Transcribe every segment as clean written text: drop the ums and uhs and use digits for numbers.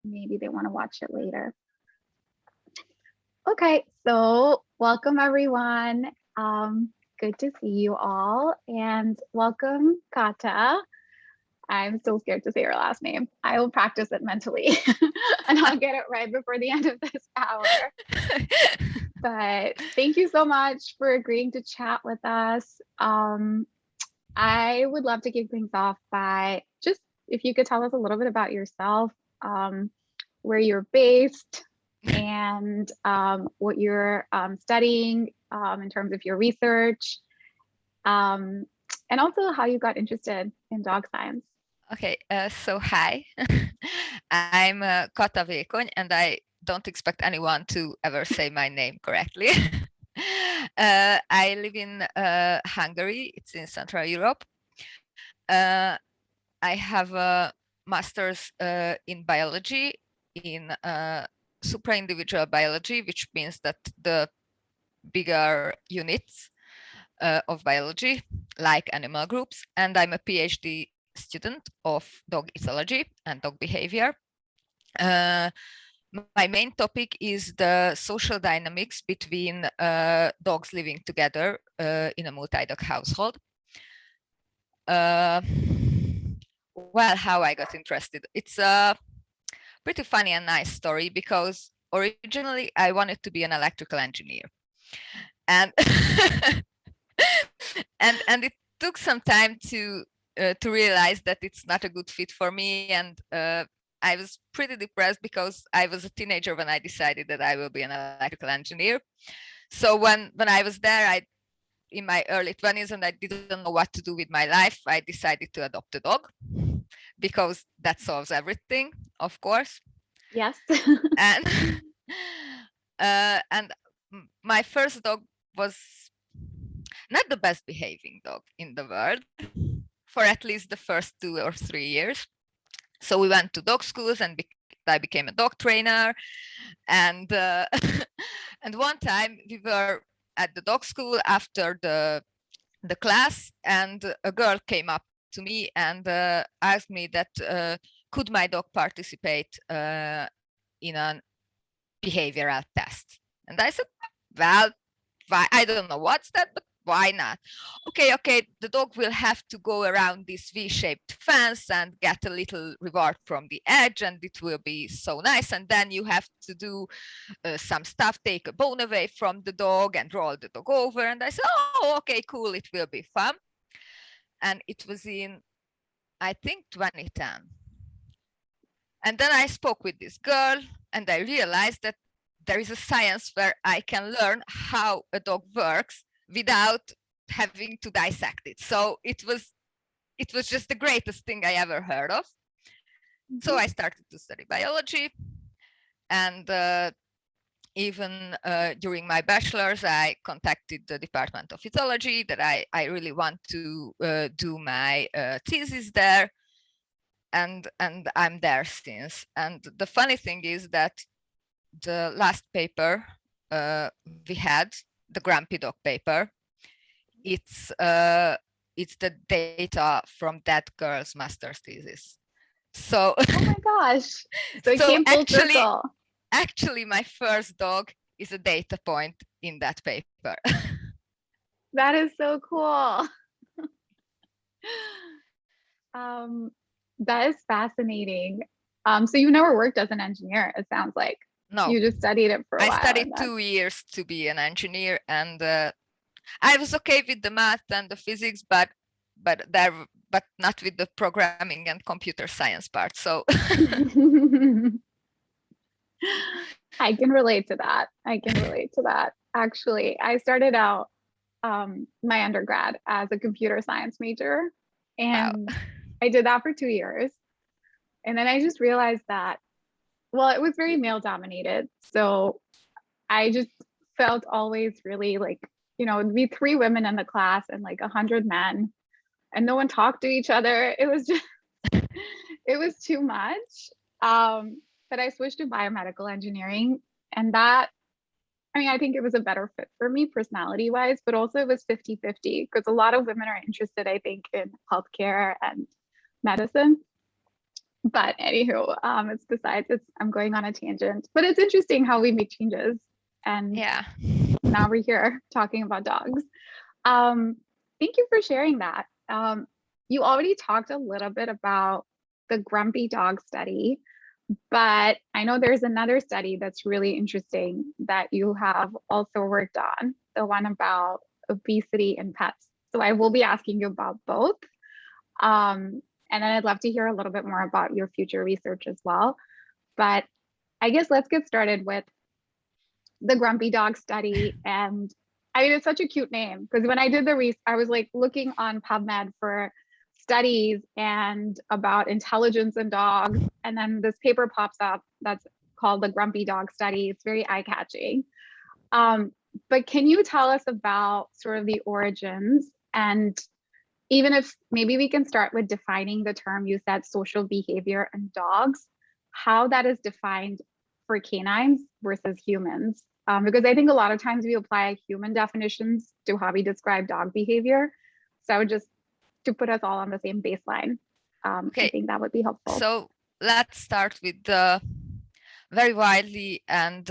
maybe they want to watch it later. Okay, so welcome everyone. Good to see you all, and welcome Kata. I'm still scared to say her last name. I will practice it mentally and I'll get it right before the end of this hour. But thank you so much for agreeing to chat with us. I would love to kick things off by just if you could tell us a little bit about yourself, where you're based, and what you're studying in terms of your research, and also how you got interested in dog science. Okay, so hi, I'm Kata Vekony, and I don't expect anyone to ever say my name correctly. I live in Hungary, it's in Central Europe. I have a master's in biology, in supra-individual biology, which means that the bigger units of biology, like animal groups, and I'm a PhD student of dog ethology and dog behavior. My main topic is the social dynamics between dogs living together in a multi-dog household. Well, how I got interested. It's a pretty funny and nice story because originally I wanted to be an electrical engineer. And and it took some time to realize that it's not a good fit for me, and I was pretty depressed because I was a teenager when I decided that I will be an electrical engineer. So when I was there, in my early 20s, and I didn't know what to do with my life, I decided to adopt a dog because that solves everything, of course. Yes. And my first dog was not the best behaving dog in the world for at least the first 2 or 3 years. So we went to dog schools, and I became a dog trainer. And and one time we were at the dog school after the class, and a girl came up to me and asked me that could my dog participate in a behavioral test. And I said, well, I don't know what's that, but why not? Okay, the dog will have to go around this V-shaped fence and get a little reward from the edge, and it will be so nice. And then you have to do some stuff, take a bone away from the dog and roll the dog over. And I said, oh, okay, cool, it will be fun. And it was in, I think, 2010. And then I spoke with this girl, and I realized that there is a science where I can learn how a dog works without having to dissect it. So it was just the greatest thing I ever heard of. Mm-hmm. So I started to study biology, and even during my bachelor's, I contacted the Department of Ethology that I really want to do my thesis there, and I'm there since. And the funny thing is that the last paper we had, the Grumpy Dog paper, it's the data from that girl's master's thesis. So oh my gosh, so it came full circle. Actually, my first dog is a data point in that paper. That is so cool. That is fascinating. So you never worked as an engineer, it sounds like. No. You just studied it for a while. I studied 2 years to be an engineer, and I was okay with the math and the physics, but not with the programming and computer science part. So I can relate to that. Actually, I started out my undergrad as a computer science major, and I did that for 2 years. And then I just realized that, well, it was very male dominated. So I just felt always really like, it'd be 3 women in the class and like 100 men, and no one talked to each other. It was just, it was too much. But I switched to biomedical engineering, and that, I think it was a better fit for me personality wise, but also it was 50-50 because a lot of women are interested, I think, in healthcare and medicine. But anywho, it's besides, I'm going on a tangent, but it's interesting how we make changes. And Yeah. now we're here talking about dogs. Thank you for sharing that. You already talked a little bit about the grumpy dog study, but I know there's another study that's really interesting that you have also worked on, the one about obesity in pets. So I will be asking you about both. And then I'd love to hear a little bit more about your future research as well. But I guess let's get started with the grumpy dog study. And I mean, it's such a cute name because when I did the research, I was like looking on PubMed for studies and about intelligence in dogs. And then this paper pops up that's called the grumpy dog study. It's very eye-catching. But can you tell us about sort of the origins, and even if maybe we can start with defining the term you said, social behavior in dogs, how that is defined for canines versus humans? Because I think a lot of times we apply human definitions to how we describe dog behavior. So just to put us all on the same baseline, I think that would be helpful. So let's start with the very widely and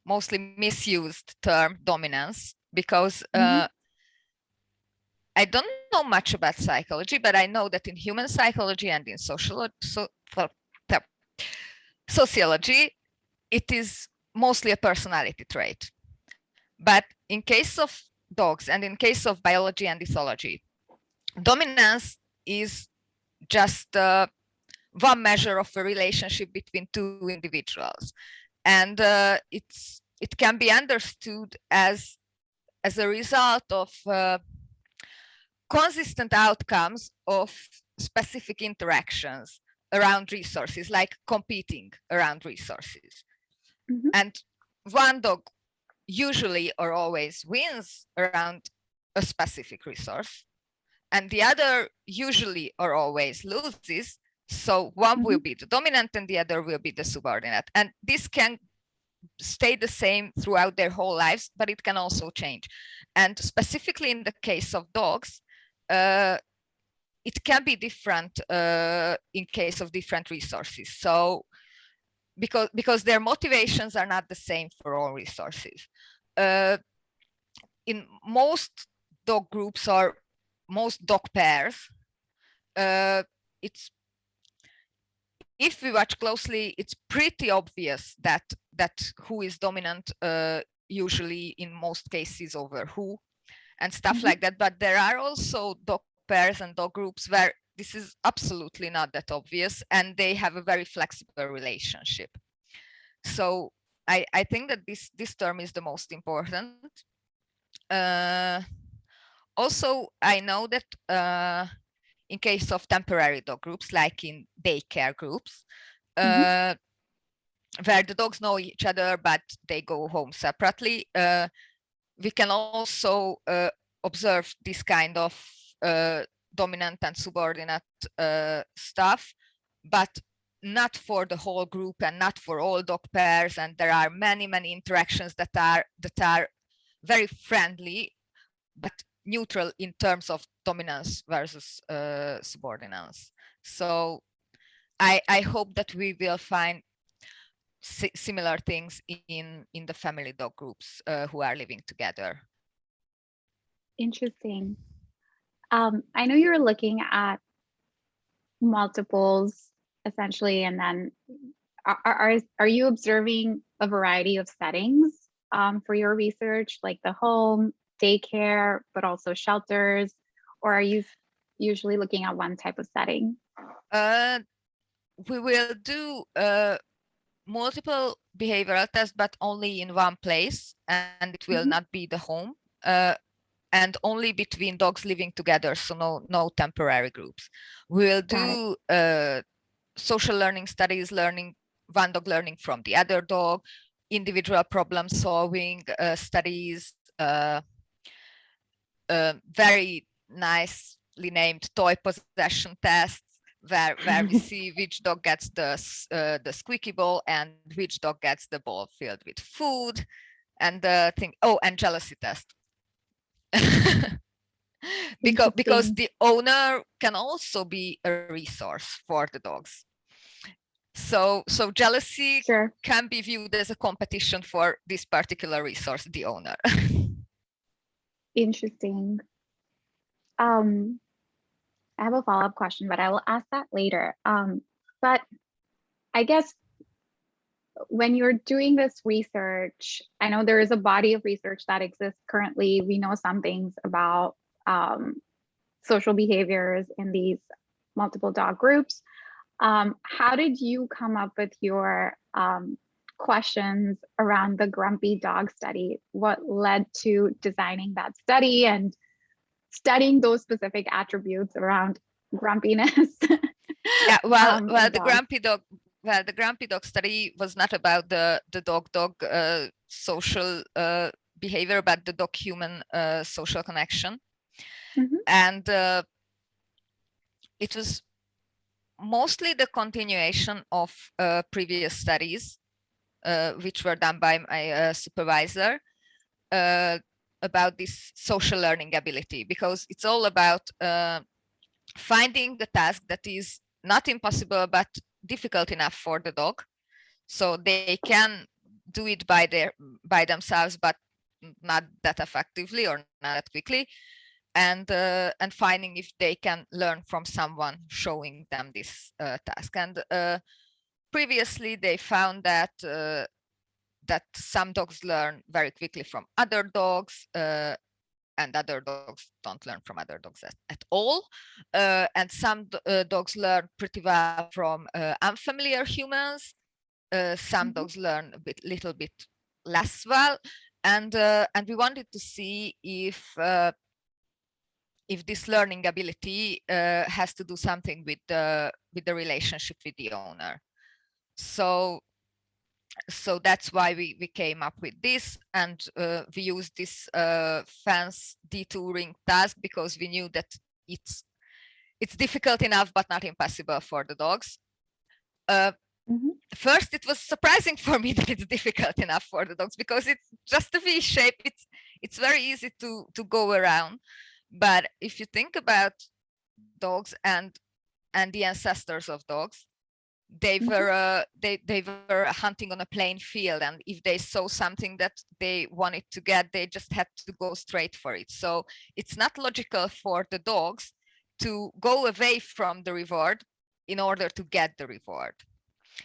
mostly misused term dominance, because I don't know much about psychology, but I know that in human psychology and in sociology, it is mostly a personality trait. But in case of dogs and in case of biology and ethology, dominance is just one measure of a relationship between two individuals. And it can be understood as a result of consistent outcomes of specific interactions around resources, like competing around resources. And one dog usually or always wins around a specific resource, and the other usually or always loses. So one will be the dominant and the other will be the subordinate. And this can stay the same throughout their whole lives, but it can also change. And specifically in the case of dogs, it can be different in case of different resources. So because their motivations are not the same for all resources. In most dog groups or most dog pairs, if we watch closely, it's pretty obvious that who is dominant usually in most cases over who and stuff like that. But there are also dog pairs and dog groups where this is absolutely not that obvious, and they have a very flexible relationship. So I think that this term is the most important. Also, I know that in case of temporary dog groups, like in daycare groups, where the dogs know each other, but they go home separately, we can also observe this kind of dominant and subordinate stuff, but not for the whole group and not for all dog pairs. And there are many interactions that are very friendly, but neutral in terms of dominance versus subordinance. So I hope that we will find similar things in the family dog groups who are living together. Interesting. I know you were looking at multiples essentially, and then are you observing a variety of settings for your research, like the home, daycare, but also shelters, or are you usually looking at one type of setting? We will do multiple behavioral tests, but only in one place, and it will not be the home, and only between dogs living together, so no temporary groups. We will do social learning studies, one dog learning from the other dog, individual problem solving studies, very nicely named toy possession tests, where we see which dog gets the squeaky ball and which dog gets the ball filled with food, and and jealousy test. because the owner can also be a resource for the dogs. So jealousy can be viewed as a competition for this particular resource, the owner. Interesting. I have a follow-up question, but I will ask that later. But I guess when you're doing this research, I know there is a body of research that exists currently. We know some things about social behaviors in these multiple dog groups. How did you come up with your questions around the grumpy dog study? What led to designing that study and studying those specific attributes around grumpiness? Yeah, the grumpy dog study was not about the dog social behavior, but the dog human social connection. And it was mostly the continuation of previous studies which were done by my supervisor about this social learning ability, because it's all about finding the task that is not impossible but difficult enough for the dog, so they can do it by themselves, but not that effectively or not that quickly, and finding if they can learn from someone showing them this task. And previously they found that some dogs learn very quickly from other dogs, and other dogs don't learn from other dogs at all. And some dogs learn pretty well from unfamiliar humans. Some dogs learn a little bit less well. And we wanted to see if this learning ability has to do something with the relationship with the owner. So that's why we came up with this, and we used this fence detouring task because we knew that it's difficult enough but not impossible for the dogs. First, it was surprising for me that it's difficult enough for the dogs, because it's just a V shape. It's very easy to go around. But if you think about dogs and the ancestors of dogs, they were they were hunting on a plain field, and if they saw something that they wanted to get, they just had to go straight for it. So it's not logical for the dogs to go away from the reward in order to get the reward.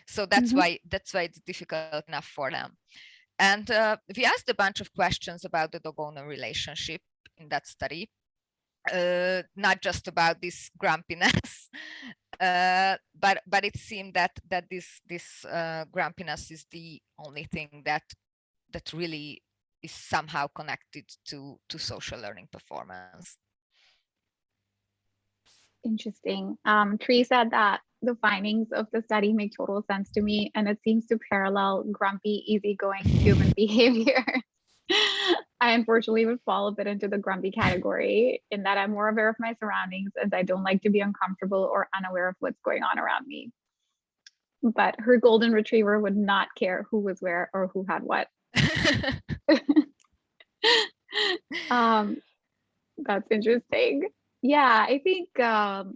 So that's why it's difficult enough for them. And we asked a bunch of questions about the dog owner relationship in that study, not just about this grumpiness, but it seemed that this grumpiness is the only thing that really is somehow connected to social learning performance. Interesting. Tree said that the findings of the study make total sense to me, and it seems to parallel grumpy, easygoing human behavior. I unfortunately would fall a bit into the grumpy category in that I'm more aware of my surroundings, and I don't like to be uncomfortable or unaware of what's going on around me. But her golden retriever would not care who was where or who had what. That's interesting. Yeah, I think not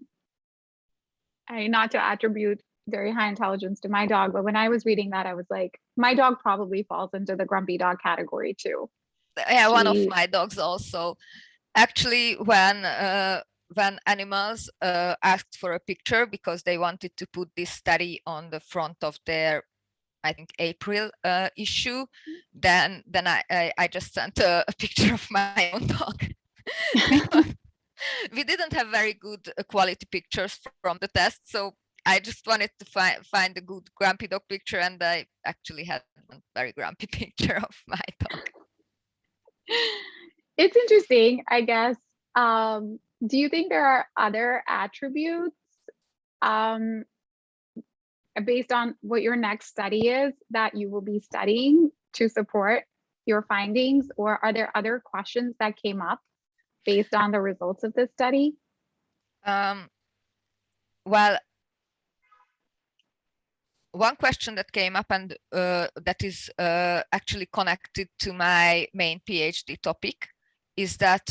to attribute very high intelligence to my dog, but when I was reading that, I was like, my dog probably falls into the grumpy dog category too. Yeah, one of my dogs also. Actually, when animals asked for a picture because they wanted to put this study on the front of their, I think, April issue, then I just sent a picture of my own dog. We didn't have very good quality pictures from the test, so I just wanted to find a good grumpy dog picture, and I actually had a very grumpy picture of my dog. It's interesting, I guess. Do you think there are other attributes based on what your next study is that you will be studying to support your findings, or are there other questions that came up based on the results of this study? Well, one question that came up, and that is actually connected to my main PhD topic, is that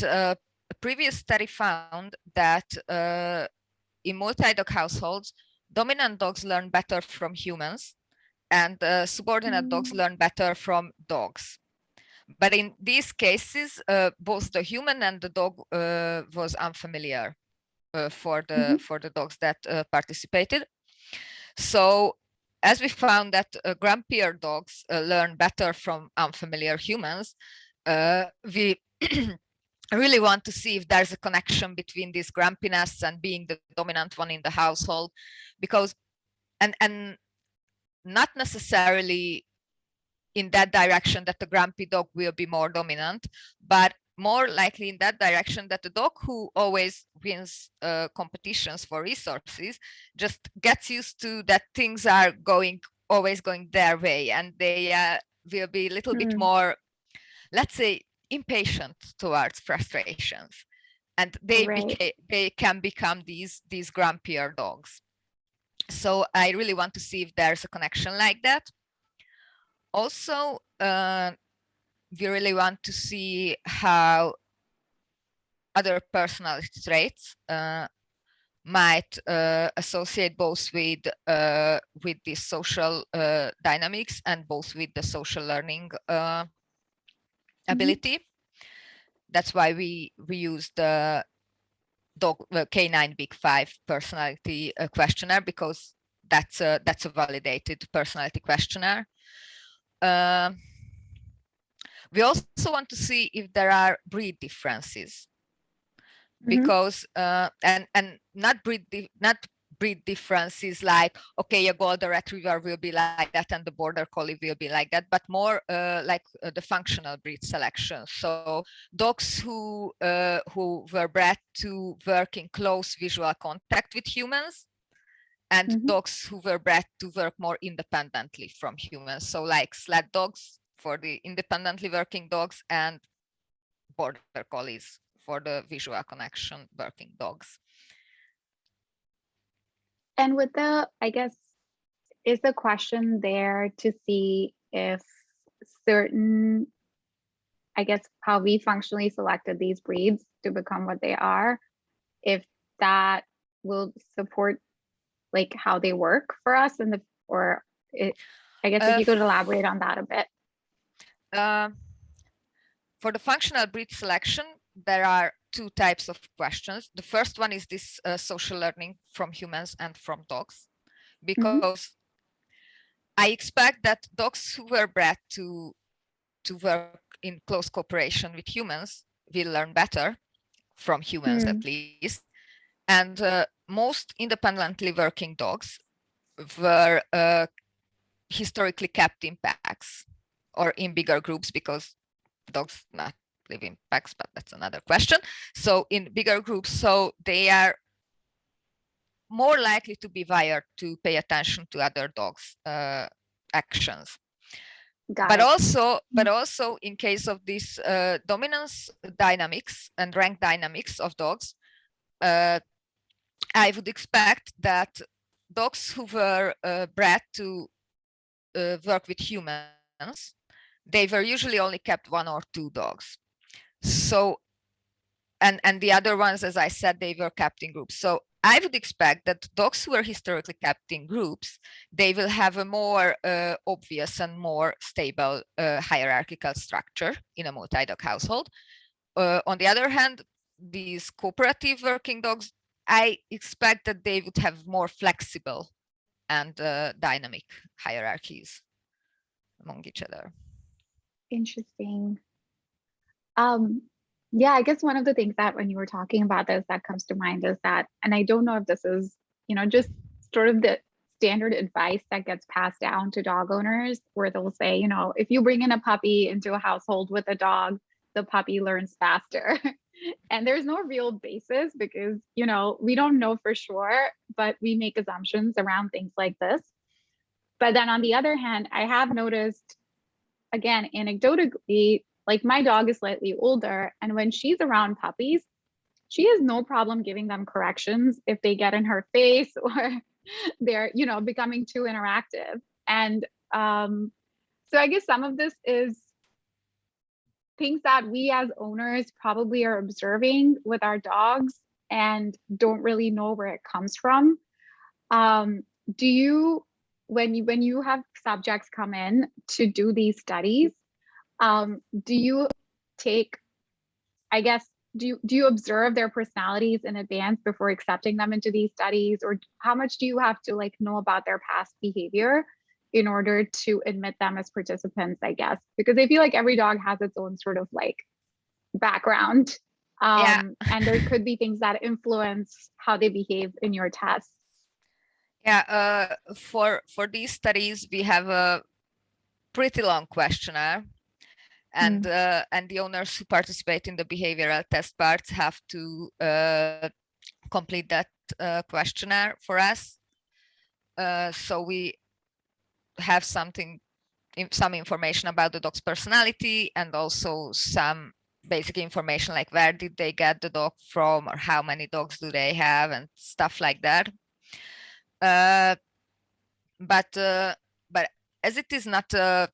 a previous study found that in multi-dog households, dominant dogs learn better from humans, and subordinate dogs learn better from dogs. But in these cases, both the human and the dog was unfamiliar for the dogs that participated. So as we found that grumpier dogs learn better from unfamiliar humans, we really want to see if there's a connection between this grumpiness and being the dominant one in the household, because and not necessarily in that direction that the grumpy dog will be more dominant, but more likely in that direction that the dog who always wins competitions for resources just gets used to that things are always going their way, and they will be a little bit more, let's say, impatient towards frustrations, and they can become these grumpier dogs. So I really want to see if there's a connection like that. Also, we really want to see how other personality traits might associate both with the social dynamics and both with the social learning ability. That's why we use the K9 Big 5 personality questionnaire, because that's a validated personality questionnaire. We also want to see if there are breed differences, because and not breed differences like, okay, a golden retriever will be like that and the border collie will be like that, but more like the functional breed selection. So dogs who were bred to work in close visual contact with humans, and dogs who were bred to work more independently from humans. So like sled dogs for the independently working dogs, and border collies for the visual connection working dogs. And with I guess, is the question there to see if certain, I guess, how we functionally selected these breeds to become what they are, if that will support like how they work for us, I guess if you could elaborate on that a bit. For the functional breed selection, there are two types of questions. The first one is this social learning from humans and from dogs, because I expect that dogs who were bred to work in close cooperation with humans will learn better from humans, at least. And most independently working dogs were historically kept in packs or in bigger groups, because dogs not live in packs, but that's another question. So in bigger groups, so they are more likely to be wired to pay attention to other dogs' actions. But also in case of this dominance dynamics and rank dynamics of dogs, I would expect that dogs who were bred to work with humans, they were usually only kept one or two dogs. So, and the other ones, as I said, they were kept in groups. So I would expect that dogs who are historically kept in groups, they will have a more obvious and more stable hierarchical structure in a multi-dog household. On the other hand, these cooperative working dogs, I expect that they would have more flexible and dynamic hierarchies among each other. Interesting. Yeah, I guess one of the things that when you were talking about this that comes to mind is that, and I don't know if this is, just sort of the standard advice that gets passed down to dog owners, where they'll say, if you bring in a puppy into a household with a dog, the puppy learns faster. And there's no real basis, because, we don't know for sure, but we make assumptions around things like this. But then on the other hand, I have noticed, again, anecdotally, like my dog is slightly older, and when she's around puppies, she has no problem giving them corrections if they get in her face or they're, becoming too interactive. And so I guess some of this is things that we as owners probably are observing with our dogs and don't really know where it comes from. Do you, when you have subjects come in to do these studies, do you take, I guess, do you observe their personalities in advance before accepting them into these studies, or how much do you have to like know about their past behavior in order to admit them as participants, I guess? Because I feel like every dog has its own sort of like background, Yeah. and there could be things that influence how they behave in your tests. Yeah, for these studies, we have a pretty long questionnaire, and the owners who participate in the behavioral test parts have to complete that questionnaire for us. So we have some information about the dog's personality, and also some basic information like where did they get the dog from, or how many dogs do they have, and stuff like that. But as it is not a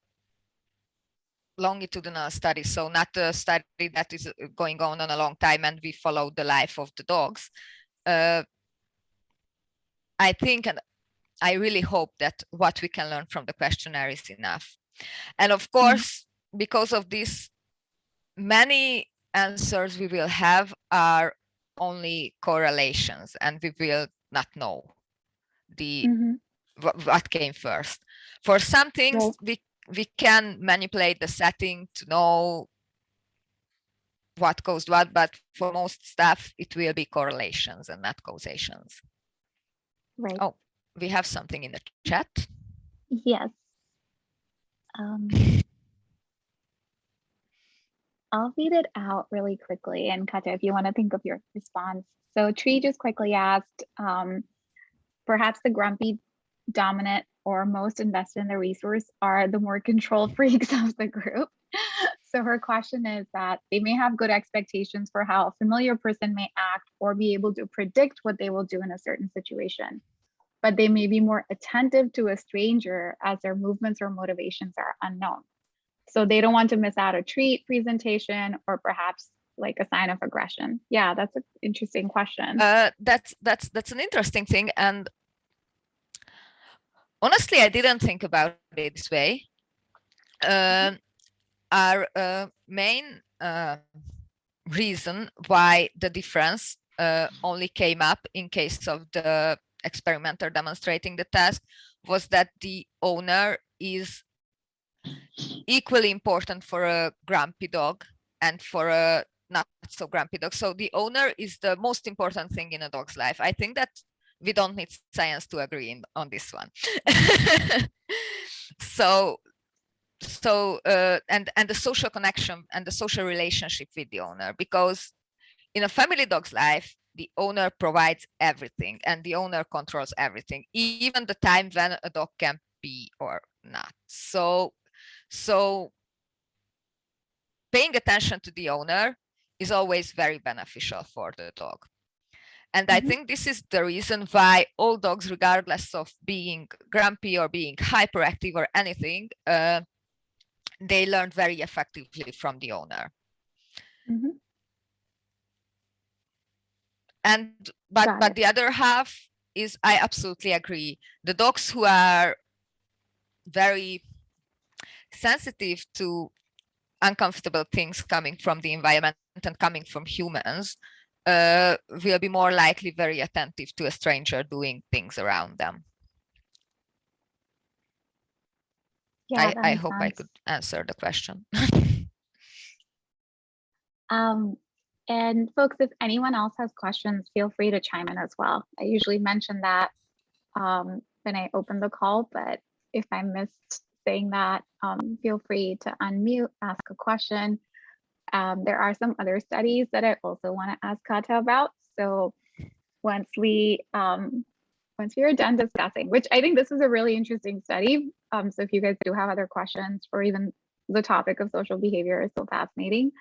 longitudinal study, so not a study that is going on a long time and we follow the life of the dogs, I think, and I really hope, that what we can learn from the questionnaire is enough. And of course, because of this, many answers we will have are only correlations, and we will not know what came first. For some things, we can manipulate the setting to know what caused what, but for most stuff, it will be correlations and not causations. Right. Oh, we have something in the chat. Yes. I'll read it out really quickly, and Kata, if you want to think of your response. So Tree just quickly asked, perhaps the grumpy, dominant, or most invested in the resource are the more control freaks of the group. So her question is that they may have good expectations for how a familiar person may act or be able to predict what they will do in a certain situation, but they may be more attentive to a stranger as their movements or motivations are unknown. So they don't want to miss out a treat, presentation, or perhaps like a sign of aggression. Yeah, that's an interesting question. That's an interesting thing, and honestly, I didn't think about it this way. Our main reason why the difference only came up in case of the experimenter demonstrating the task was that the owner is equally important for a grumpy dog and for a not so grumpy dog. So the owner is the most important thing in a dog's life. I think that we don't need science to agree on this one. And the social connection and the social relationship with the owner, because in a family dog's life, the owner provides everything and the owner controls everything, even the time when a dog can pee or not. So paying attention to the owner is always very beneficial for the dog. And I think this is the reason why all dogs, regardless of being grumpy or being hyperactive or anything, they learn very effectively from the owner. But the other half is, I absolutely agree. The dogs who are very sensitive to uncomfortable things coming from the environment and coming from humans will be more likely very attentive to a stranger doing things around them. Yeah, I hope I could answer the question. And folks, if anyone else has questions, feel free to chime in as well. I usually mention that when I open the call, but if I missed saying that, feel free to unmute, ask a question. There are some other studies that I also want to ask Kata about. So once we are done discussing, which I think this is a really interesting study. So if you guys do have other questions, or even the topic of social behavior is so fascinating.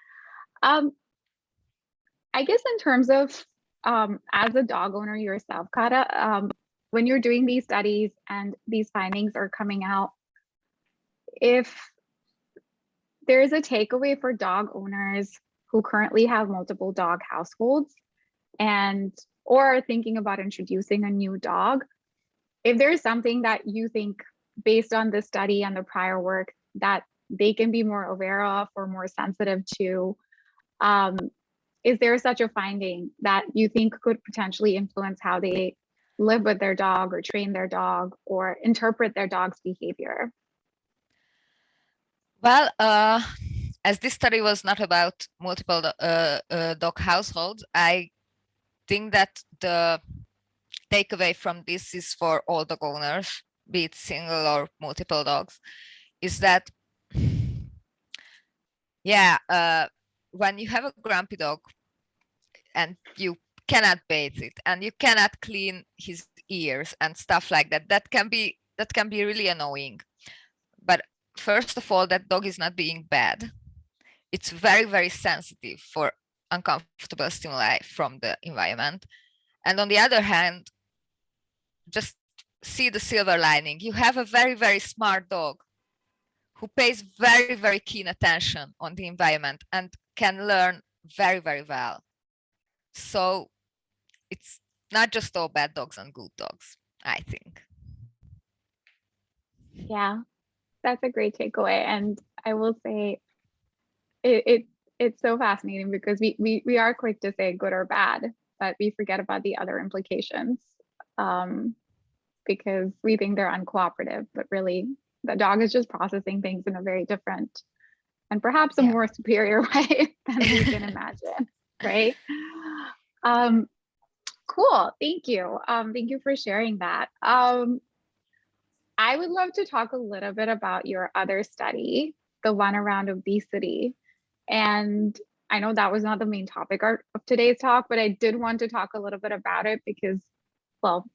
I guess in terms of as a dog owner yourself, Kata, when you're doing these studies and these findings are coming out, if there's a takeaway for dog owners who currently have multiple dog households and or are thinking about introducing a new dog, if there's something that you think based on this study and the prior work that they can be more aware of or more sensitive to, is there such a finding that you think could potentially influence how they live with their dog or train their dog or interpret their dog's behavior? Well, as this study was not about multiple dog households, I think that the takeaway from this is for all dog owners, be it single or multiple dogs, is that, yeah, when you have a grumpy dog and you cannot bathe it and you cannot clean his ears and stuff like that, that can be really annoying. But first of all, that dog is not being bad. It's very, very sensitive for uncomfortable stimuli from the environment. And on the other hand, just see the silver lining. You have a very, very smart dog who pays very, very keen attention on the environment and can learn very, very well. So it's not just all bad dogs and good dogs, I think. Yeah, that's a great takeaway. And I will say it's so fascinating because we are quick to say good or bad, but we forget about the other implications because we think they're uncooperative, but really the dog is just processing things in a very different and perhaps a more superior way than we can imagine, right? Cool, thank you. Thank you for sharing that. I would love to talk a little bit about your other study, the one around obesity. And I know that was not the main topic of today's talk, but I did want to talk a little bit about it because, well,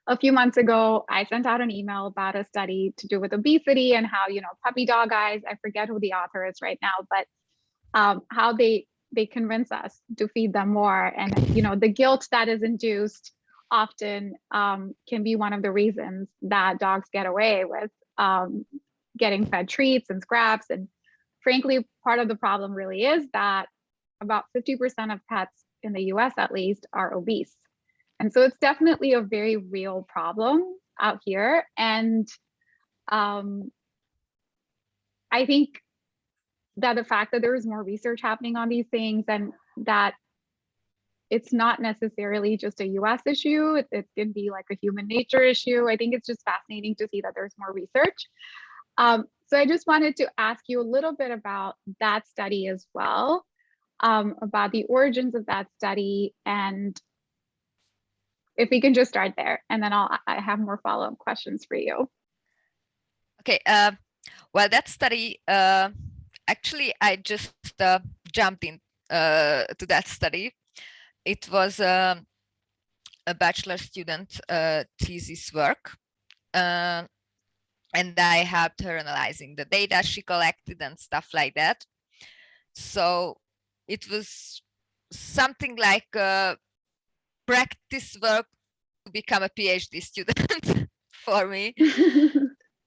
a few months ago, I sent out an email about a study to do with obesity and how, puppy dog eyes, I forget who the author is right now, but how they convince us to feed them more. And, the guilt that is induced often can be one of the reasons that dogs get away with getting fed treats and scraps. And frankly, part of the problem really is that about 50% of pets in the US at least are obese. And so it's definitely a very real problem out here. And I think that the fact that there is more research happening on these things and that it's not necessarily just a US issue, it can be like a human nature issue. I think it's just fascinating to see that there's more research. So I just wanted to ask you a little bit about that study as well, about the origins of that study, and if we can just start there, and then I have more follow-up questions for you. Okay, well, that study, actually, I just jumped in to that study. It was a bachelor student thesis work, and I helped her analyzing the data she collected and stuff like that. So it was something like practice work to become a PhD student for me.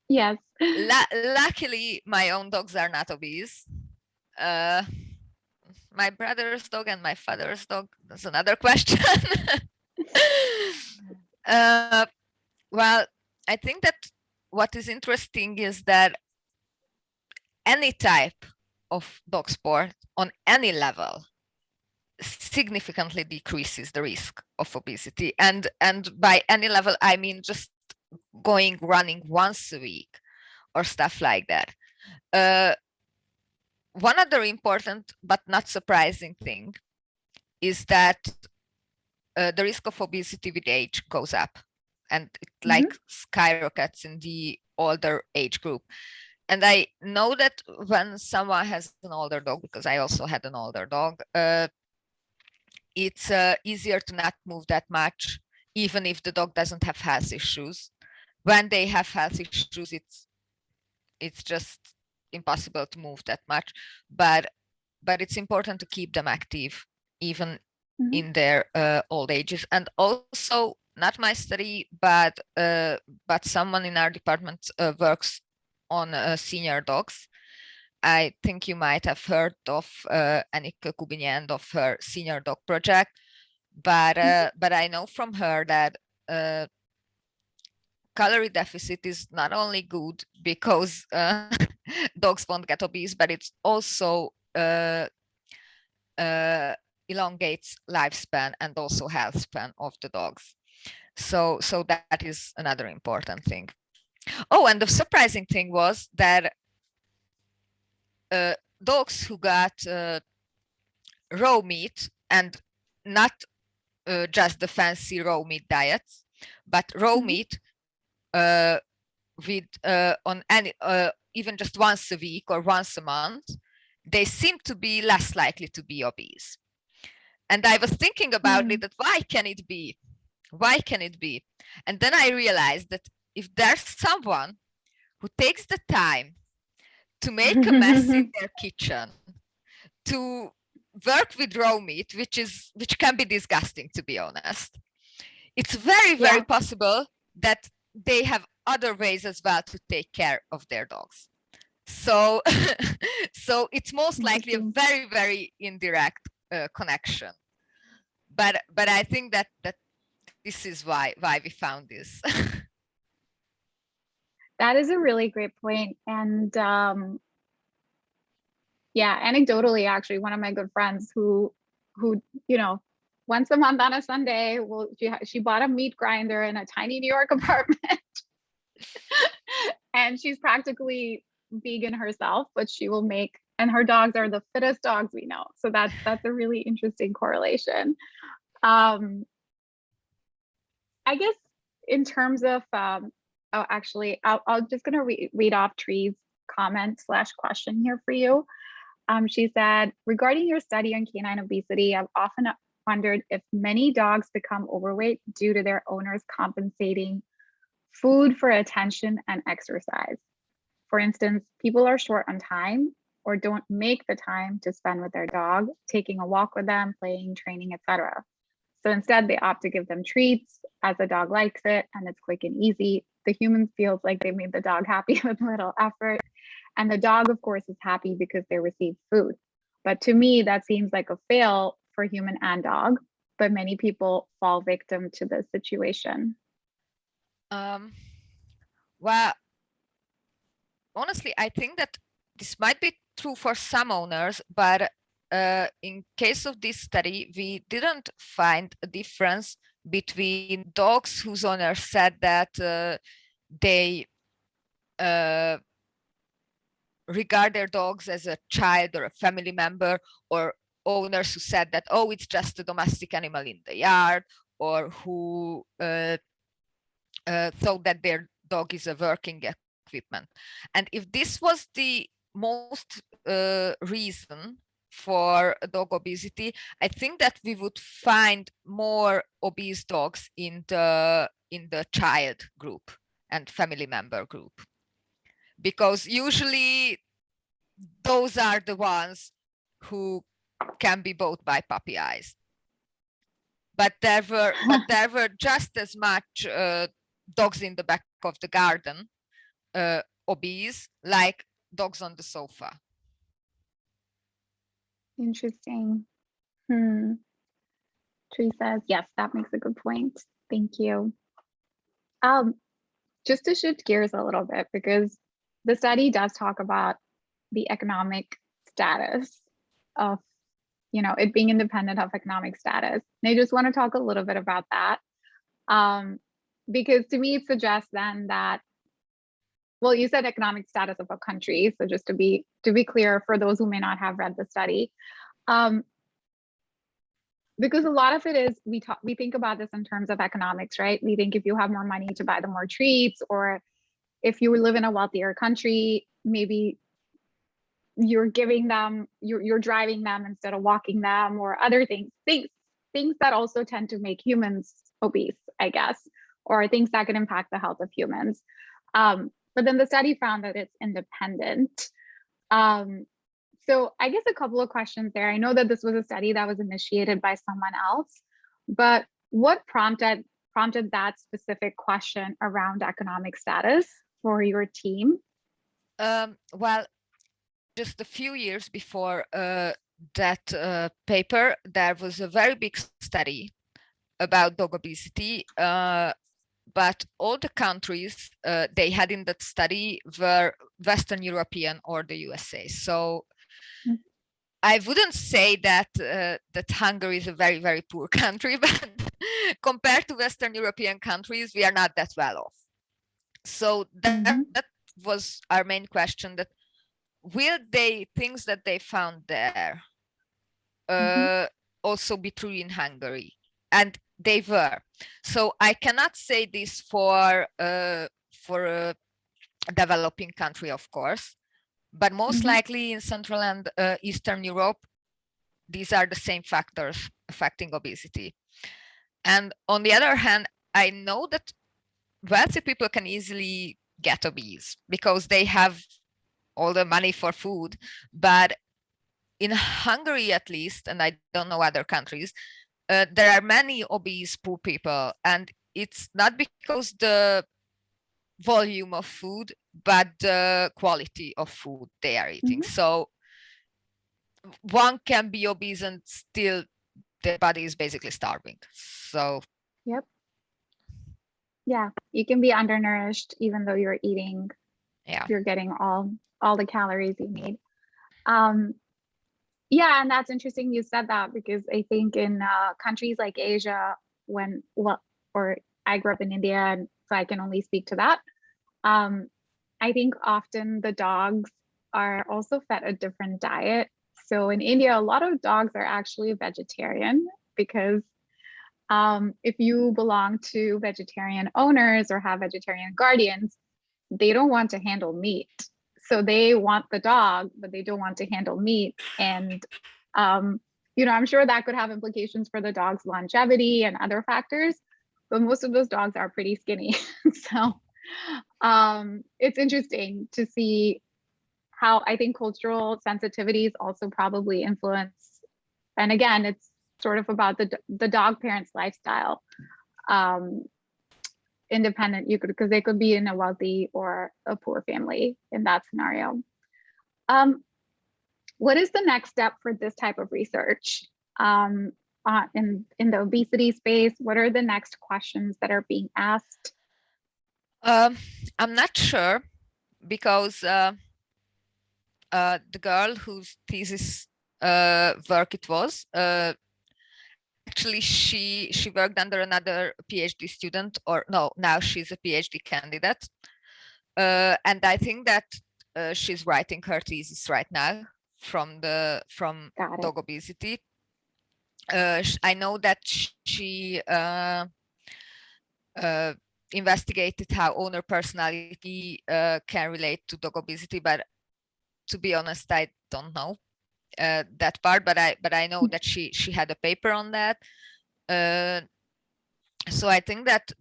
Yes. Luckily, my own dogs are not obese. My brother's dog and my father's dog, that's another question. Well, I think that what is interesting is that any type of dog sport on any level significantly decreases the risk of obesity. And by any level, I mean just running once a week or stuff like that. One other important but not surprising thing is that the risk of obesity with age goes up, and it like skyrockets in the older age group. And I know that when someone has an older dog, because I also had an older dog, it's easier to not move that much, even if the dog doesn't have health issues. When they have health issues, it's just impossible to move that much. But it's important to keep them active, even in their old ages. And also, not my study, but someone in our department works on senior dogs. I think you might have heard of Annick Kubinian, of her Senior Dog Project, but I know from her that calorie deficit is not only good because dogs won't get obese, but it's also elongates lifespan and also health span of the dogs. So that is another important thing. Oh, and the surprising thing was that dogs who got raw meat, and not just the fancy raw meat diets, but raw meat with on any even just once a week or once a month, they seem to be less likely to be obese. And I was thinking about it, that why can it be? Why can it be? And then I realized that if there's someone who takes the time to make a mess in their kitchen, to work with raw meat, which can be disgusting, to be honest, it's very possible that they have other ways as well to take care of their dogs. So so it's most likely a very indirect connection. But I think that this is why we found this. That is a really great point. And yeah, anecdotally, actually, one of my good friends who once a month on a Sunday, she bought a meat grinder in a tiny New York apartment. And she's practically vegan herself, but she will make, and her dogs are the fittest dogs we know. So that's a really interesting correlation. I guess in terms of actually, I'll just gonna read off Tree's comment / question here for you. She said, regarding your study on canine obesity, I've often wondered if many dogs become overweight due to their owners compensating food for attention and exercise. For instance, people are short on time or don't make the time to spend with their dog, taking a walk with them, playing, training, etc. So instead, they opt to give them treats as the dog likes it and it's quick and easy. The human feels like they made the dog happy with little effort. And the dog, of course, is happy because they received food. But to me, that seems like a fail for human and dog. But many people fall victim to this situation. Well, honestly, I think that this might be true for some owners, but in case of this study, we didn't find a difference between dogs whose owners said that they regard their dogs as a child or a family member, or owners who said that, oh, it's just a domestic animal in the yard, or who thought that their dog is a working equipment. And if this was the most reason for dog obesity, I think that we would find more obese dogs in the child group and family member group, because usually those are the ones who can be bought by puppy eyes. But there were just as much dogs in the back of the garden, obese, like dogs on the sofa. Interesting. Tree says, yes, that makes a good point. Thank you. Just to shift gears a little bit, because the study does talk about the economic status of, it being independent of economic status. And I just want to talk a little bit about that. Because to me, it suggests then that, well, you said economic status of a country. So just to be clear for those who may not have read the study, because a lot of it is, we think about this in terms of economics, right? We think if you have more money to buy them more treats, or if you live in a wealthier country, maybe you're giving them, you're driving them instead of walking them, or other things that also tend to make humans obese, I guess, or things that can impact the health of humans. But then the study found that it's independent. So I guess a couple of questions there. I know that this was a study that was initiated by someone else, but what prompted that specific question around economic status for your team? Well, just a few years before that paper, there was a very big study about dog obesity, but all the countries they had in that study were Western European or the USA. So I wouldn't say that that Hungary is a very, very poor country, but compared to Western European countries, we are not that well off. So that was our main question, that will they things that they found there also be true in Hungary? And they were. So I cannot say this for a developing country, of course, but most likely in Central and Eastern Europe, these are the same factors affecting obesity. And on the other hand, I know that wealthy people can easily get obese because they have all the money for food. But in Hungary, at least, and I don't know other countries, there are many obese poor people, and it's not because the volume of food, but the quality of food they are eating. So one can be obese and still the body is basically starving. So yep. Yeah, you can be undernourished even though you're eating. Yeah, you're getting all the calories you need. Yeah, and that's interesting you said that, because I think in countries like Asia, or I grew up in India, and so I can only speak to that. I think often the dogs are also fed a different diet. So in India, a lot of dogs are actually vegetarian, because if you belong to vegetarian owners or have vegetarian guardians, they don't want to handle meat. So they want the dog, but they don't want to handle meat. And, I'm sure that could have implications for the dog's longevity and other factors, but most of those dogs are pretty skinny. So it's interesting to see how I think cultural sensitivities also probably influence. And again, it's sort of about the dog parent's lifestyle. Independent, because they could be in a wealthy or a poor family in that scenario. What is the next step for this type of research in the obesity space? What are the next questions that are being asked? I'm not sure, because the girl whose thesis work it was, actually she worked under another PhD student, or no, now she's a PhD candidate, and I think that she's writing her thesis right now from dog obesity. I know that she investigated how owner personality can relate to dog obesity, but to be honest, I don't know that part. But I know that she had a paper on that. So I think that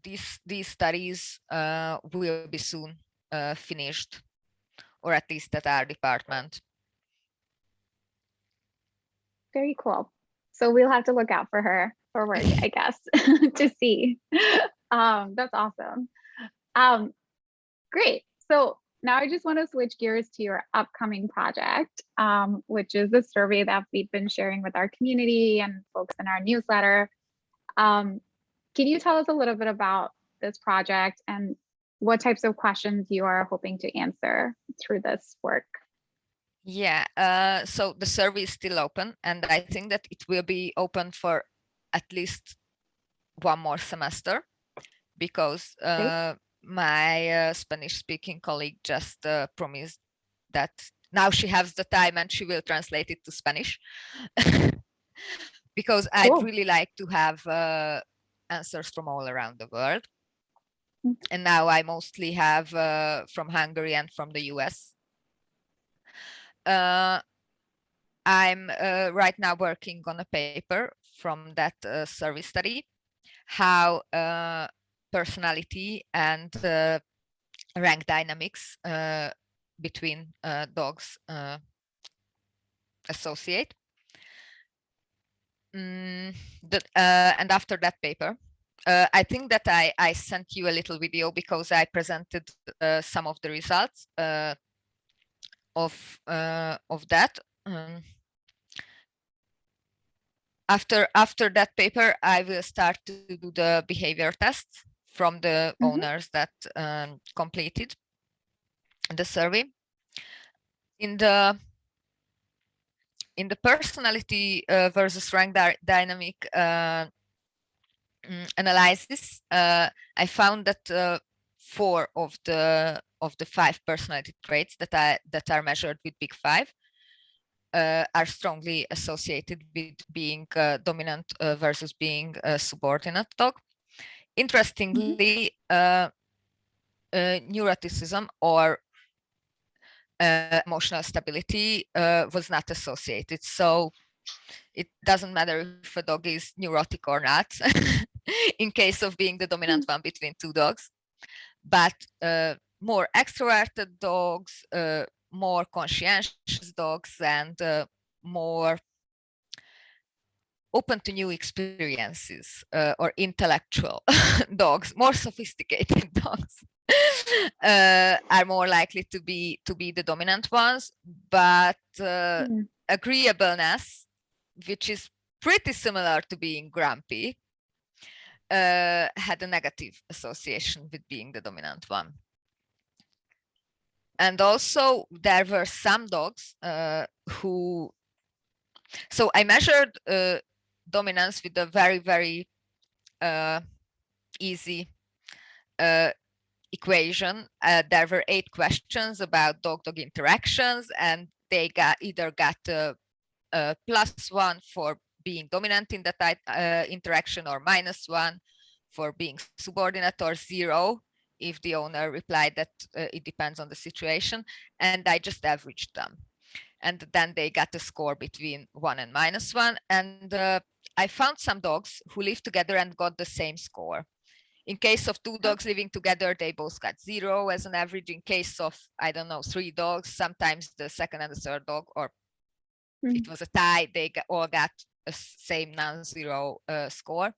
these studies will be soon finished, or at least at our department. Very cool. So we'll have to look out for her for work, I guess, to see. That's awesome. Great. So now I just want to switch gears to your upcoming project, which is the survey that we've been sharing with our community and folks in our newsletter. Can you tell us a little bit about this project and what types of questions you are hoping to answer through this work? Yeah, so the survey is still open, and I think that it will be open for at least one more semester, because my Spanish-speaking colleague just promised that now she has the time and she will translate it to Spanish. Because cool. I'd really like to have answers from all around the world. And now I mostly have from Hungary and from the US. I'm right now working on a paper from that survey study, how personality and rank dynamics between dogs associate. And after that paper, I think that I sent you a little video, because I presented some of the results of that. After that paper, I will start to do the behavior tests from the owners that completed the survey. In the personality versus rank dynamic analysis, I found that 4 of the 5 personality traits that are measured with Big Five are strongly associated with being dominant versus being a subordinate dog. Interestingly, neuroticism or emotional stability was not associated. So it doesn't matter if a dog is neurotic or not in case of being the dominant one between 2 dogs. But more extroverted dogs, more conscientious dogs, and more open to new experiences or intellectual dogs, more sophisticated dogs are more likely to be the dominant ones. But agreeableness, which is pretty similar to being grumpy, had a negative association with being the dominant one. And also there were some dogs who, so I measured dominance with a very, very easy equation. There were 8 questions about dog-dog interactions, and they either got +1 for being dominant in that interaction, or -1 for being subordinate, or 0 if the owner replied that it depends on the situation. And I just averaged them. And then they got a score between 1 and -1. And I found some dogs who lived together and got the same score. In case of 2 dogs living together, they both got 0 as an average. In case of, I don't know, 3 dogs, sometimes the second and the third dog, or it was a tie, they all got a same non-zero score.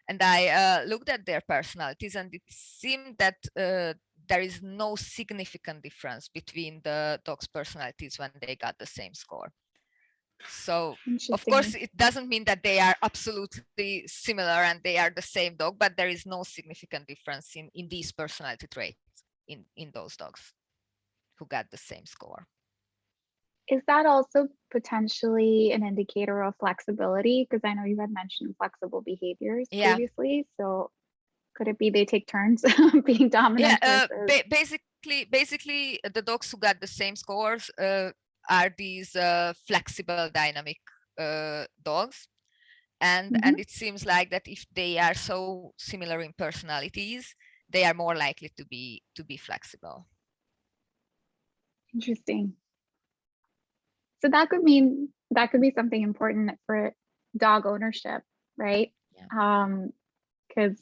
And I looked at their personalities, and it seemed that there is no significant difference between the dogs' personalities when they got the same score. So of course it doesn't mean that they are absolutely similar and they are the same dog, but there is no significant difference in these personality traits in those dogs who got the same score. Is that also potentially an indicator of flexibility? Because I know you had mentioned flexible behaviors previously. So could it be they take turns being dominant? Basically the dogs who got the same scores are these flexible dynamic dogs. And it seems like that if they are so similar in personalities, they are more likely to be flexible. Interesting. So that could mean that could be something important for dog ownership, right? Because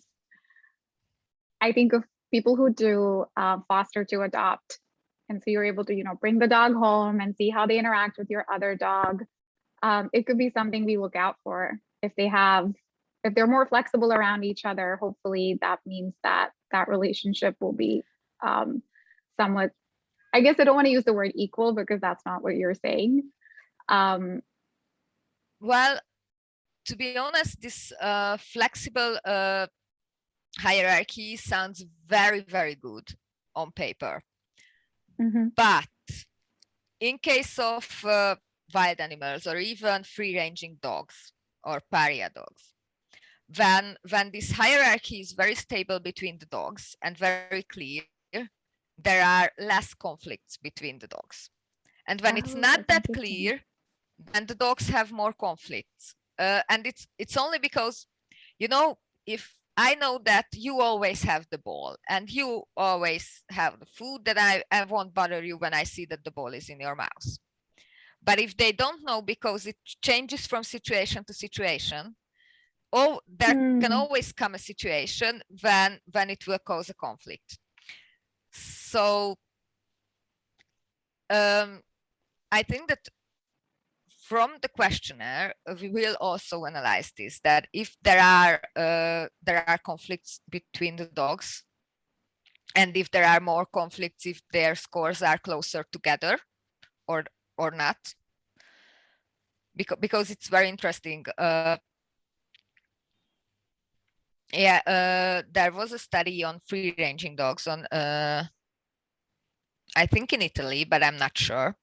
I think of people who do foster to adopt, and so you're able to, bring the dog home and see how they interact with your other dog. It could be something we look out for. If they're more flexible around each other, hopefully that means that relationship will be somewhat, I guess I don't want to use the word equal because that's not what you're saying. Well, to be honest, this flexible hierarchy sounds very, very good on paper. But in case of wild animals or even free-ranging dogs or pariah dogs, when this hierarchy is very stable between the dogs and very clear, there are less conflicts between the dogs. And when it's not that clear, then the dogs have more conflicts. And it's only because, if I know that you always have the ball and you always have the food, that I won't bother you when I see that the ball is in your mouth. But if they don't know, because it changes from situation to situation, there can always come a situation when it will cause a conflict. So I think that from the questionnaire, we will also analyze this, that if there are conflicts between the dogs, and if there are more conflicts if their scores are closer together, or not, because it's very interesting. There was a study on free-ranging dogs on I think in Italy, but I'm not sure.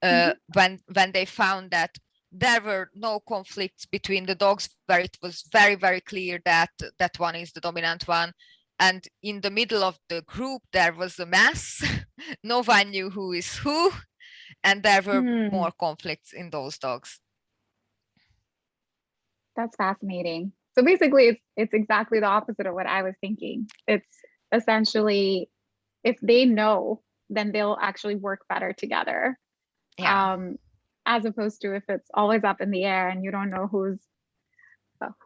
When they found that there were no conflicts between the dogs, where it was very, very clear that that one is the dominant one, and in the middle of the group there was a mess. No one knew who is who, and there were more conflicts in those dogs. That's fascinating. So basically, it's exactly the opposite of what I was thinking. It's essentially, if they know, then they'll actually work better together. Yeah. As opposed to if it's always up in the air and you don't know who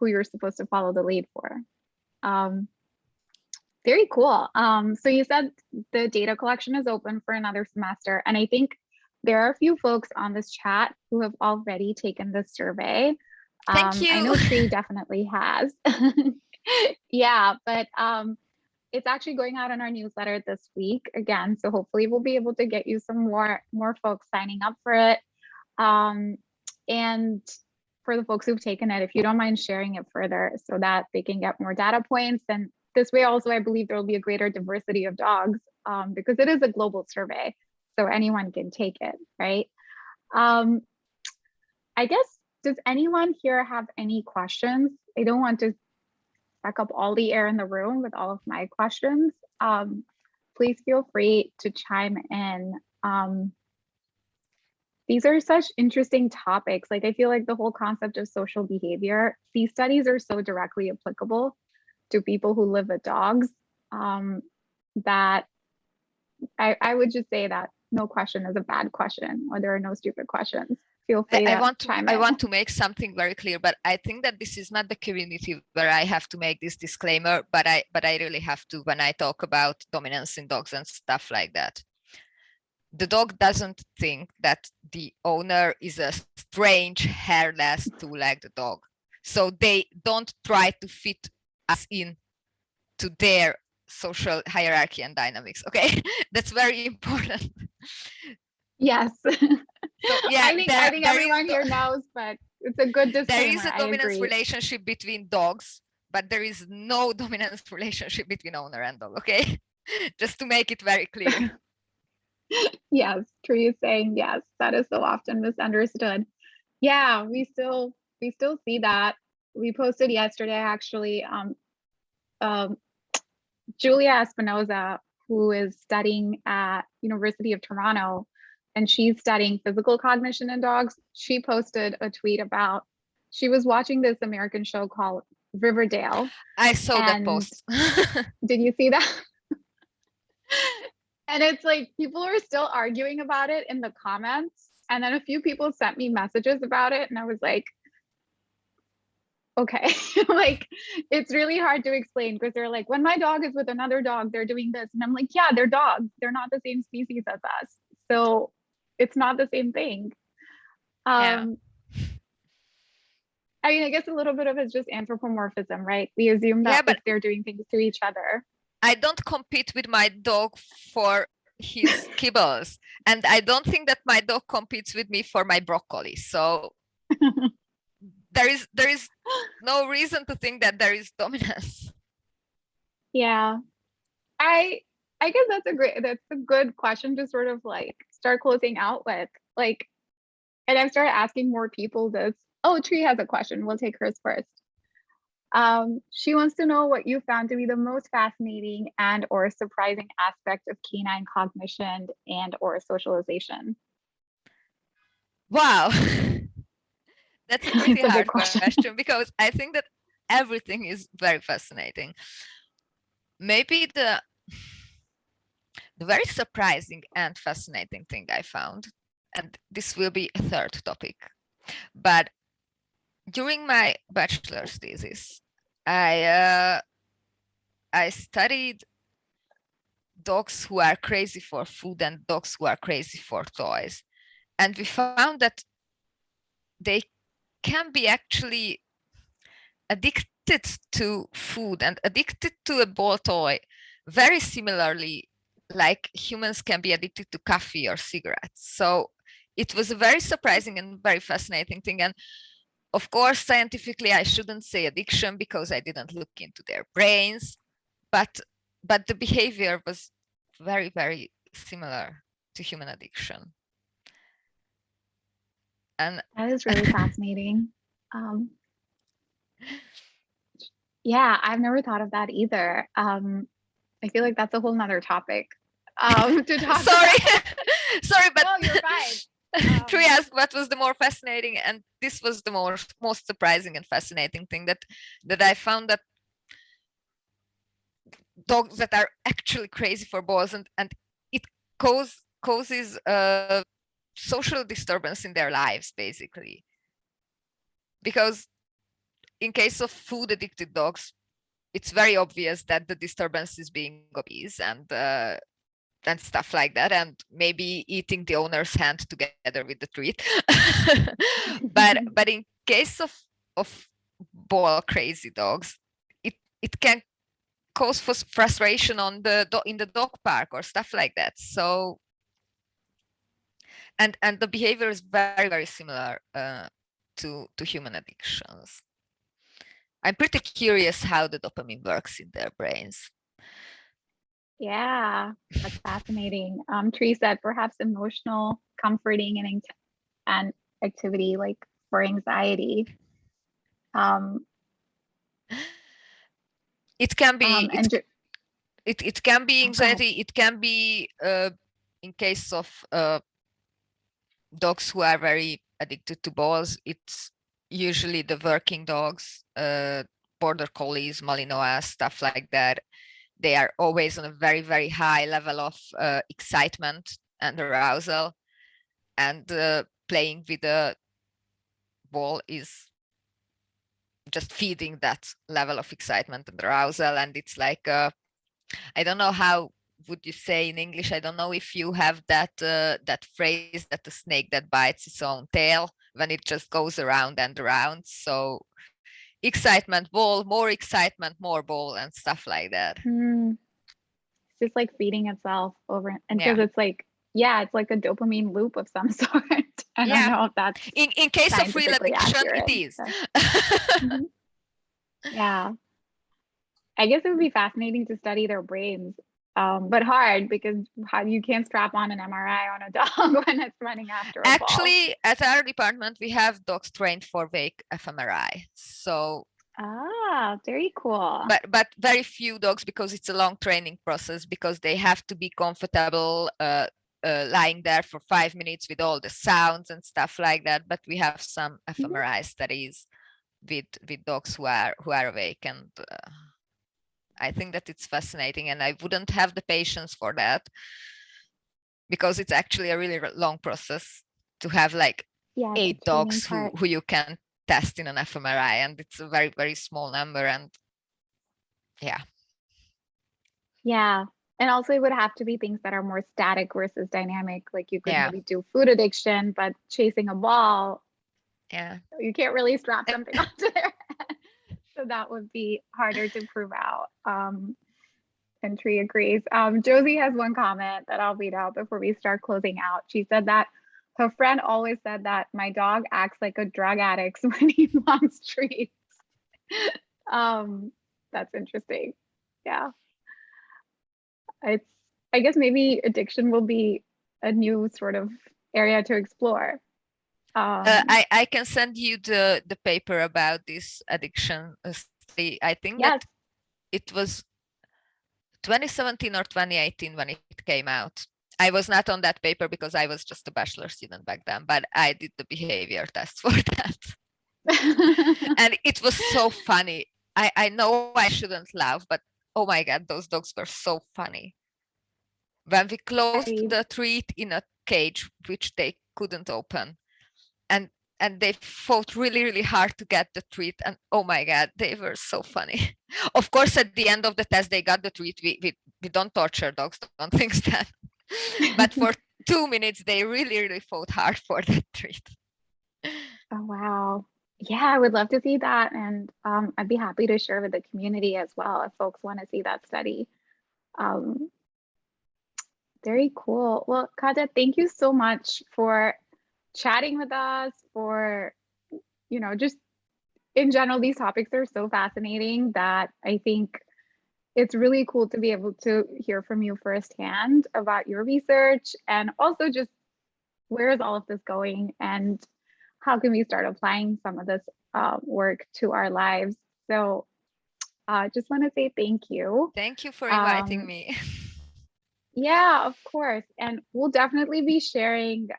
you're supposed to follow the lead for. Very cool. So you said the data collection is open for another semester, and I think there are a few folks on this chat who have already taken the survey. Thank you. I know Tree definitely has. Yeah, but it's actually going out in our newsletter this week again. So hopefully we'll be able to get you some more folks signing up for it. And for the folks who've taken it, if you don't mind sharing it further so that they can get more data points. And this way also, I believe there will be a greater diversity of dogs because it is a global survey. So anyone can take it, right? I guess, does anyone here have any questions? I don't want to suck up all the air in the room with all of my questions. Please feel free to chime in. These are such interesting topics. Like, I feel like the whole concept of social behavior, these studies are so directly applicable to people who live with dogs that I would just say that no question is a bad question, or there are no stupid questions. Feel free to chime in. I want to make something very clear, but I think that this is not the community where I have to make this disclaimer, but I really have to when I talk about dominance in dogs and stuff like that. The dog doesn't think that the owner is a strange, hairless, two-legged dog. So they don't try to fit us in to their social hierarchy and dynamics. Okay, that's very important. Yes. So, yeah, I think everyone here knows, but it's a good disclaimer. There is a dominance relationship between dogs, but there is no dominance relationship between owner and dog. Okay, just to make it very clear. Yes, Tree is saying yes. That is so often misunderstood. Yeah, we still see that. We posted yesterday actually. Julia Espinoza, who is studying at University of Toronto, and she's studying physical cognition in dogs. She posted a tweet about she was watching this American show called Riverdale. I saw that post. Did you see that? And it's like people are still arguing about it in the comments. And then a few people sent me messages about it. And I was like, okay, like it's really hard to explain because they're like, when my dog is with another dog, they're doing this. And I'm like, yeah, they're dogs. They're not the same species as us. So it's not the same thing. Yeah. I mean, I guess a little bit of it's just anthropomorphism, right? We assume that if they're doing things to each other. I don't compete with my dog for his kibbles, and I don't think that my dog competes with me for my broccoli. So there is no reason to think that there is dominance. Yeah, I guess that's a good question to sort of like start closing out with, like, and I've started asking more people this. Oh, Tree has a question. We'll take hers first. She wants to know what you found to be the most fascinating and or surprising aspect of canine cognition and or socialization. Wow, that's a pretty hard question because I think that everything is very fascinating. Maybe the very surprising and fascinating thing I found, and this will be a third topic, but during my bachelor's thesis, I studied dogs who are crazy for food and dogs who are crazy for toys. And we found that they can be actually addicted to food and addicted to a ball toy very similarly like humans can be addicted to coffee or cigarettes. So it was a very surprising and very fascinating thing. And of course, scientifically, I shouldn't say addiction because I didn't look into their brains, but the behavior was very, very similar to human addiction. And that is really fascinating. Yeah, I've never thought of that either. I feel like that's a whole nother topic to talk sorry, about. sorry, but No, you're fine. Tree asked what was the more fascinating, and this was the most surprising and fascinating thing that I found, that dogs that are actually crazy for balls, and it causes social disturbance in their lives, basically. Because in case of food addicted dogs, it's very obvious that the disturbance is being obese and stuff like that, and maybe eating the owner's hand together with the treat. but in case of ball crazy dogs, it can cause frustration on in the dog park or stuff like that. So and the behavior is very, very similar to human addictions. I'm pretty curious how the dopamine works in their brains. Yeah, that's fascinating. Tree said perhaps emotional, comforting, and activity like for anxiety. It can be it can be anxiety. It can be in case of dogs who are very addicted to balls. It's usually the working dogs, border collies, Malinois, stuff like that. They are always on a very, very high level of excitement and arousal, and playing with a ball is just feeding that level of excitement and arousal. And it's like I don't know how would you say in English. I don't know if you have that that phrase that the snake that bites its own tail, when it just goes around and around. So excitement, ball, more excitement, more ball, and stuff like that. It's just like feeding itself over, and because it's like, yeah, it's like a dopamine loop of some sort. I don't know if that's in case of real addiction, accurate. it is. Yeah, I guess it would be fascinating to study their brains, but hard because you can't strap on an MRI on a dog when it's running after a ball. Actually, at our department, we have dogs trained for wake fMRI. So very cool. But very few dogs, because it's a long training process, because they have to be comfortable lying there for 5 minutes with all the sounds and stuff like that. But we have some fMRI studies with dogs who are awake, and I think that it's fascinating, and I wouldn't have the patience for that, because it's actually a really long process to have like 8 dogs who you can test in an fMRI, and it's a very, very small number. And yeah, and also it would have to be things that are more static versus dynamic. Like you could maybe do food addiction, but chasing a ball, you can't really strap something onto their head. So that would be harder to prove out. And Tree agrees. Josie has one comment that I'll read out before we start closing out. She said that her friend always said that my dog acts like a drug addict when he wants treats. That's interesting. Yeah. I guess maybe addiction will be a new sort of area to explore. I can send you the paper about this addiction study. I think that it was 2017 or 2018 when it came out. I was not on that paper because I was just a bachelor student back then, but I did the behavior test for that. And it was so funny. I know I shouldn't laugh, but oh my God, those dogs were so funny. When we closed the treat in a cage, which they couldn't open, and they fought really, really hard to get the treat, and oh my God, they were so funny. Of course, at the end of the test, they got the treat. We don't torture dogs, don't think that. But for 2 minutes, they really, really fought hard for that treat. Oh, wow. Yeah, I would love to see that. And I'd be happy to share with the community as well if folks want to see that study. Very cool. Well, Kata, thank you so much for chatting with us, for, just in general, these topics are so fascinating that I think it's really cool to be able to hear from you firsthand about your research and also just where is all of this going and how can we start applying some of this work to our lives. So just want to say thank you. Thank you for inviting Um, me. yeah, of course. And we'll definitely be sharing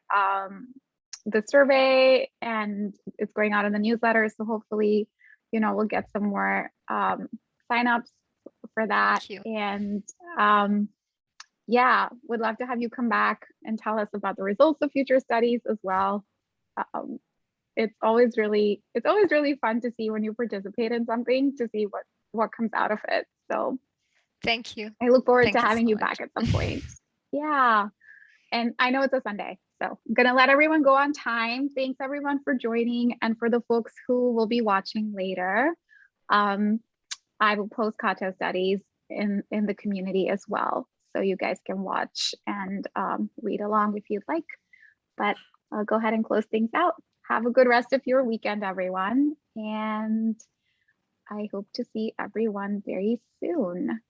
the survey, and it's going out in the newsletter. So hopefully, we'll get some more signups for that. Thank you. And yeah, would love to have you come back and tell us about the results of future studies as well. Um, it's always really fun to see when you participate in something to see what comes out of it. So Thank you. I look forward to Thank you having so you much. back at some point. Yeah. And I know it's a Sunday, so I'm going to let everyone go on time. Thanks everyone for joining. And for the folks who will be watching later, um, I will post Kata studies in the community as well. So you guys can watch and read along if you'd like. But I'll go ahead and close things out. Have a good rest of your weekend, everyone. And I hope to see everyone very soon.